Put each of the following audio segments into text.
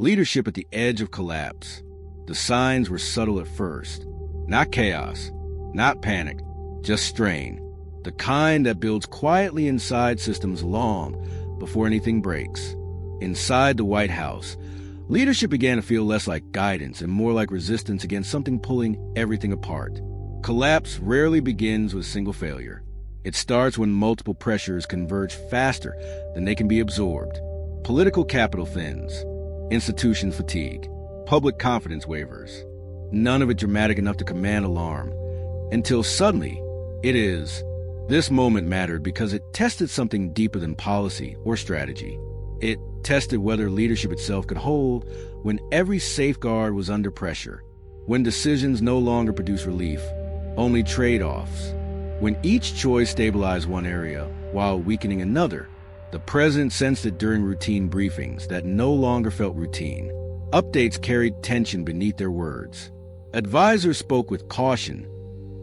Leadership at the edge of collapse. The signs were subtle at first. Not chaos, not panic, just strain. The kind that builds quietly inside systems long before anything breaks. Inside the White House, leadership began to feel less like guidance and more like resistance against something pulling everything apart. Collapse rarely begins with single failure. It starts when multiple pressures converge faster than they can be absorbed. Political capital thins, institutions fatigue, public confidence wavers. None of it dramatic enough to command alarm. Until suddenly, it is. This moment mattered because it tested something deeper than policy or strategy. It tested whether leadership itself could hold when every safeguard was under pressure, when decisions no longer produce relief, only trade-offs. When each choice stabilized one area while weakening another, the president sensed it during routine briefings that no longer felt routine. Updates carried tension beneath their words. Advisors spoke with caution,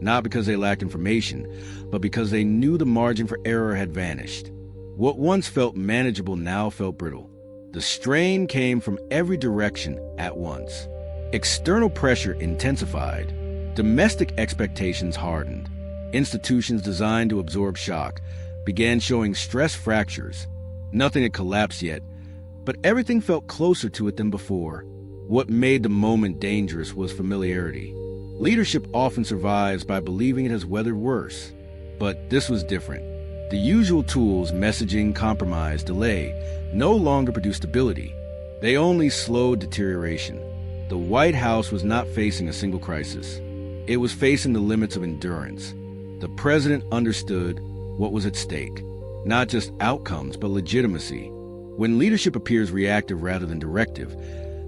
not because they lacked information, but because they knew the margin for error had vanished. What once felt manageable now felt brittle. The strain came from every direction at once. External pressure intensified. Domestic expectations hardened. Institutions designed to absorb shock began showing stress fractures. Nothing had collapsed yet, but everything felt closer to it than before. What made the moment dangerous was familiarity. Leadership often survives by believing it has weathered worse. But this was different. The usual tools, messaging, compromise, delay, no longer produced stability. They only slowed deterioration. The White House was not facing a single crisis. It was facing the limits of endurance. The president understood what was at stake, not just outcomes, but legitimacy. When leadership appears reactive rather than directive,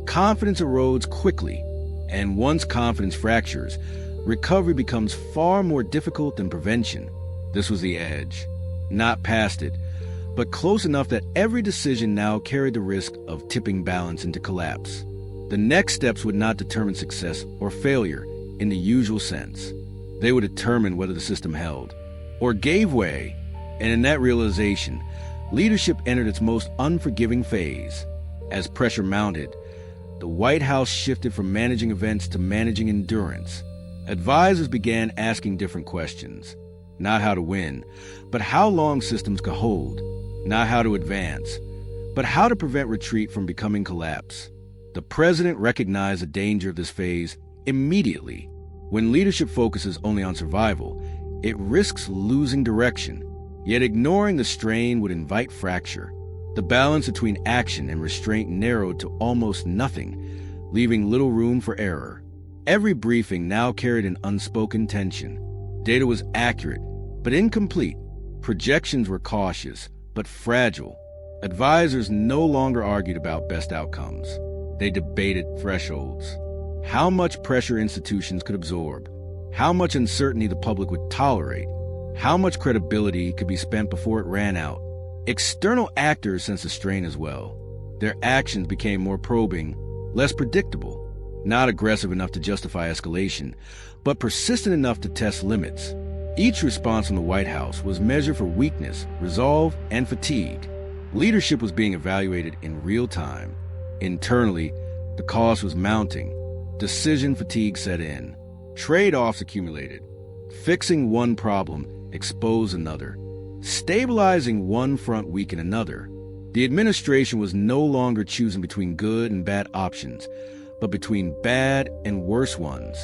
confidence erodes quickly, and once confidence fractures, recovery becomes far more difficult than prevention. This was the edge. Not past it, but close enough that every decision now carried the risk of tipping balance into collapse. The next steps would not determine success or failure in the usual sense. They would determine whether the system held or gave way, and in that realization, leadership entered its most unforgiving phase. As pressure mounted, the White House shifted from managing events to managing endurance. Advisors began asking different questions. Not how to win, but how long systems could hold. Not how to advance, but how to prevent retreat from becoming collapse. The president recognized the danger of this phase immediately. When leadership focuses only on survival, it risks losing direction. Yet ignoring the strain would invite fracture. The balance between action and restraint narrowed to almost nothing, leaving little room for error. Every briefing now carried an unspoken tension. Data was accurate, but incomplete. Projections were cautious, but fragile. Advisors no longer argued about best outcomes. They debated thresholds. How much pressure institutions could absorb, how much uncertainty the public would tolerate, how much credibility could be spent before it ran out. External actors sensed the strain as well. Their actions became more probing, less predictable, not aggressive enough to justify escalation, but persistent enough to test limits. Each response from the White House was measured for weakness, resolve, and fatigue. Leadership was being evaluated in real time. Internally, the cost was mounting. Decision fatigue set in. Trade-offs accumulated. Fixing one problem exposed another. Stabilizing one front weakened another. The administration was no longer choosing between good and bad options, but between bad and worse ones.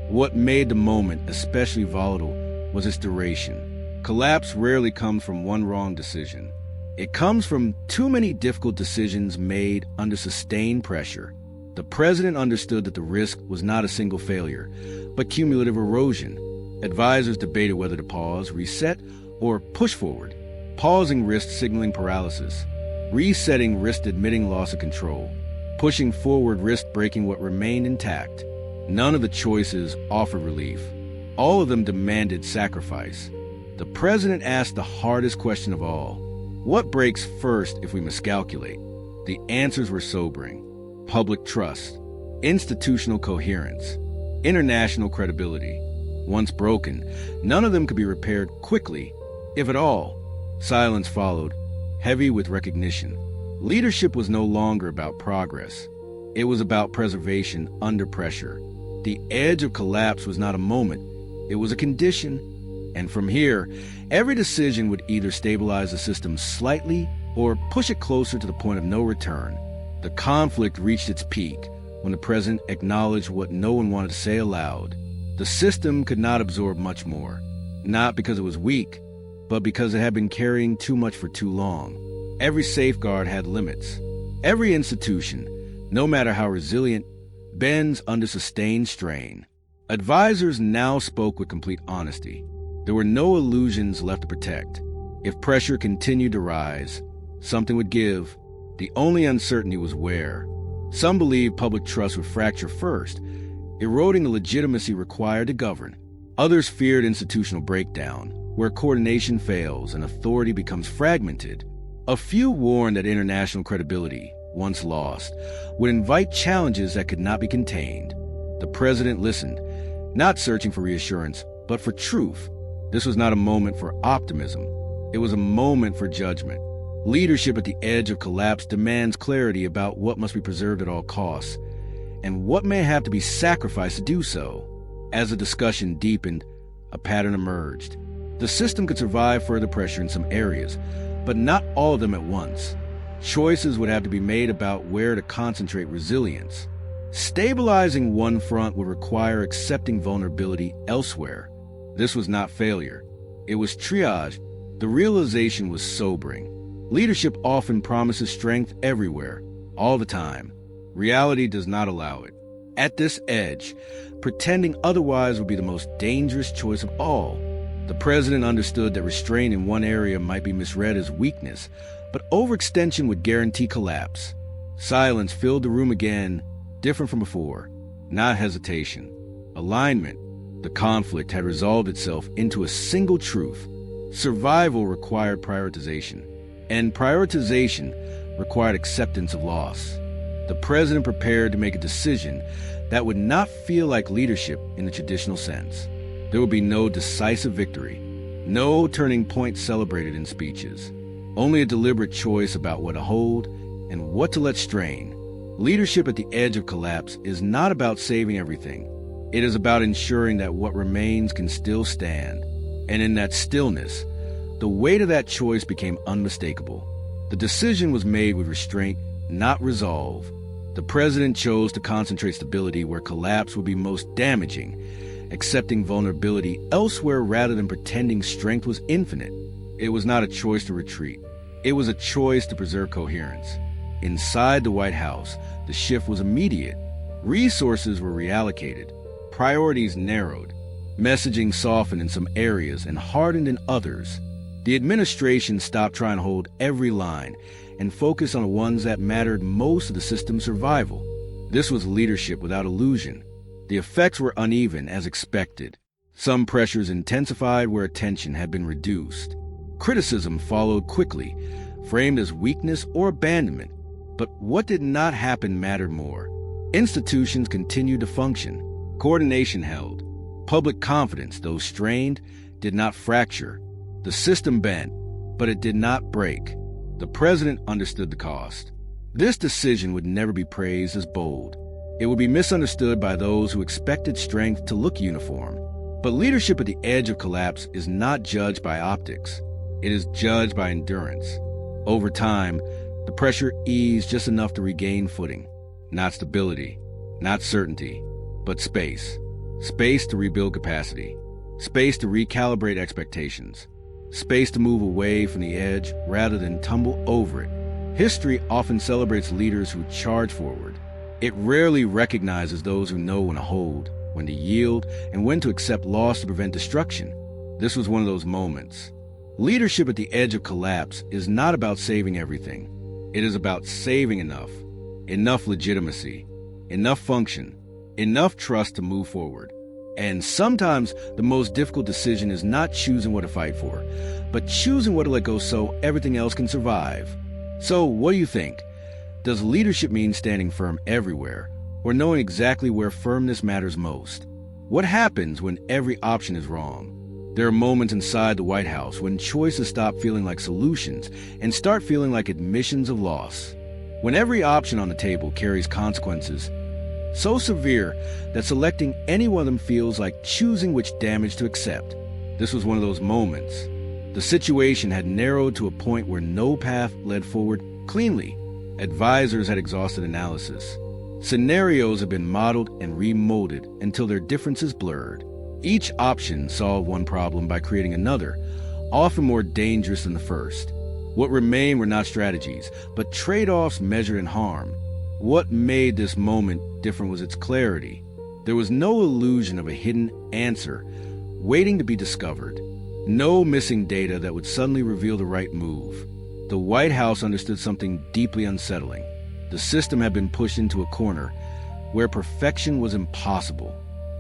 What made the moment especially volatile was its duration. Collapse rarely comes from one wrong decision. It comes from too many difficult decisions made under sustained pressure. The president understood that the risk was not a single failure, but cumulative erosion. Advisors debated whether to pause, reset, or push forward. Pausing risked signaling paralysis. Resetting risked admitting loss of control. Pushing forward risked breaking what remained intact. None of the choices offered relief. All of them demanded sacrifice. The president asked the hardest question of all. What breaks first if we miscalculate? The answers were sobering. Public trust, institutional coherence, international credibility. Once broken, none of them could be repaired quickly, if at all. Silence followed, heavy with recognition. Leadership was no longer about progress. It was about preservation under pressure. The edge of collapse was not a moment, it was a condition. And from here, every decision would either stabilize the system slightly or push it closer to the point of no return. The conflict reached its peak when the president acknowledged what no one wanted to say aloud. The system could not absorb much more, not because it was weak, but because it had been carrying too much for too long. Every safeguard had limits. Every institution, no matter how resilient, bends under sustained strain. Advisors now spoke with complete honesty. There were no illusions left to protect. If pressure continued to rise, something would give. The only uncertainty was where. Some believed public trust would fracture first, eroding the legitimacy required to govern. Others feared institutional breakdown, where coordination fails and authority becomes fragmented. A few warned that international credibility, once lost, would invite challenges that could not be contained. The president listened, not searching for reassurance, but for truth. This was not a moment for optimism. It was a moment for judgment. Leadership at the edge of collapse demands clarity about what must be preserved at all costs, and what may have to be sacrificed to do so. As the discussion deepened, a pattern emerged. The system could survive further pressure in some areas, but not all of them at once. Choices would have to be made about where to concentrate resilience. Stabilizing one front would require accepting vulnerability elsewhere. This was not failure. It was triage. The realization was sobering. Leadership often promises strength everywhere, all the time. Reality does not allow it. At this edge, pretending otherwise would be the most dangerous choice of all. The president understood that restraint in one area might be misread as weakness, but overextension would guarantee collapse. Silence filled the room again, different from before. Not hesitation. Alignment. The conflict had resolved itself into a single truth. Survival required prioritization, and prioritization required acceptance of loss. The president prepared to make a decision that would not feel like leadership in the traditional sense. There would be no decisive victory, no turning point celebrated in speeches, only a deliberate choice about what to hold and what to let strain. Leadership at the edge of collapse is not about saving everything. It is about ensuring that what remains can still stand. And in that stillness, the weight of that choice became unmistakable. The decision was made with restraint, not resolve. The president chose to concentrate stability where collapse would be most damaging, accepting vulnerability elsewhere rather than pretending strength was infinite. It was not a choice to retreat. It was a choice to preserve coherence. Inside the White House, the shift was immediate. Resources were reallocated. Priorities narrowed. Messaging softened in some areas and hardened in others. The administration stopped trying to hold every line and focused on the ones that mattered most to the system's survival. This was leadership without illusion. The effects were uneven as expected. Some pressures intensified where attention had been reduced. Criticism followed quickly, framed as weakness or abandonment. But what did not happen mattered more. Institutions continued to function. Coordination held. Public confidence, though strained, did not fracture. The system bent, but it did not break. The president understood the cost. This decision would never be praised as bold. It would be misunderstood by those who expected strength to look uniform. But leadership at the edge of collapse is not judged by optics. It is judged by endurance. Over time, the pressure eased just enough to regain footing. Not stability, not certainty, but space. Space to rebuild capacity. Space to recalibrate expectations. Space to move away from the edge rather than tumble over it. History often celebrates leaders who charge forward. It rarely recognizes those who know when to hold, when to yield, and when to accept loss to prevent destruction. This was one of those moments. Leadership at the edge of collapse is not about saving everything. It is about saving enough legitimacy, enough function, enough trust to move forward. And sometimes the most difficult decision is not choosing what to fight for, but choosing what to let go so everything else can survive. So what do you think? Does leadership mean standing firm everywhere, or knowing exactly where firmness matters most? What happens when every option is wrong? There are moments inside the White House when choices stop feeling like solutions and start feeling like admissions of loss. When every option on the table carries consequences so severe that selecting any one of them feels like choosing which damage to accept. This was one of those moments. The situation had narrowed to a point where no path led forward cleanly. Advisors had exhausted analysis. Scenarios had been modeled and remolded until their differences blurred. Each option solved one problem by creating another, often more dangerous than the first. What remained were not strategies, but trade-offs measured in harm. What made this moment different was its clarity. There was no illusion of a hidden answer waiting to be discovered. No missing data that would suddenly reveal the right move. The White House understood something deeply unsettling. The system had been pushed into a corner where perfection was impossible.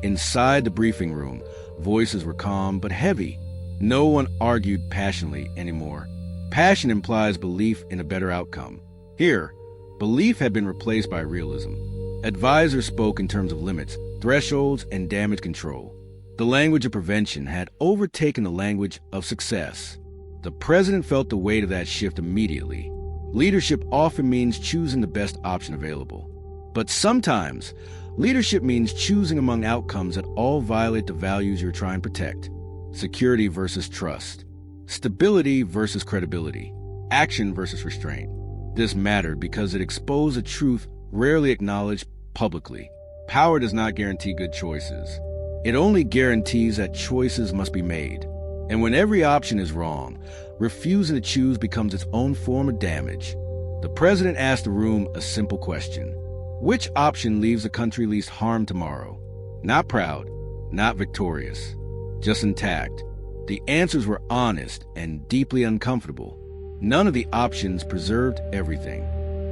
Inside the briefing room, voices were calm but heavy. No one argued passionately anymore. Passion implies belief in a better outcome. Here, belief had been replaced by realism. Advisors spoke in terms of limits, thresholds, and damage control. The language of prevention had overtaken the language of success. The president felt the weight of that shift immediately. Leadership often means choosing the best option available. But sometimes, leadership means choosing among outcomes that all violate the values you're trying to protect. Security versus trust. Stability versus credibility. Action versus restraint. This mattered because it exposed a truth rarely acknowledged publicly. Power does not guarantee good choices. It only guarantees that choices must be made. And when every option is wrong, refusing to choose becomes its own form of damage. The president asked the room a simple question. Which option leaves the country least harmed tomorrow? Not proud, not victorious, just intact. The answers were honest and deeply uncomfortable. None of the options preserved everything.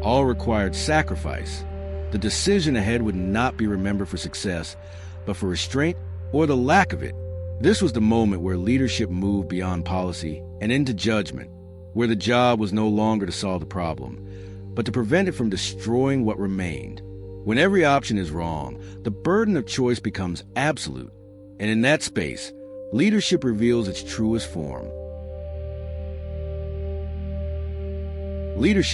All required sacrifice. The decision ahead would not be remembered for success, but for restraint or the lack of it. This was the moment where leadership moved beyond policy and into judgment, where the job was no longer to solve the problem, but to prevent it from destroying what remained. When every option is wrong, the burden of choice becomes absolute, and in that space, leadership reveals its truest form. Leadership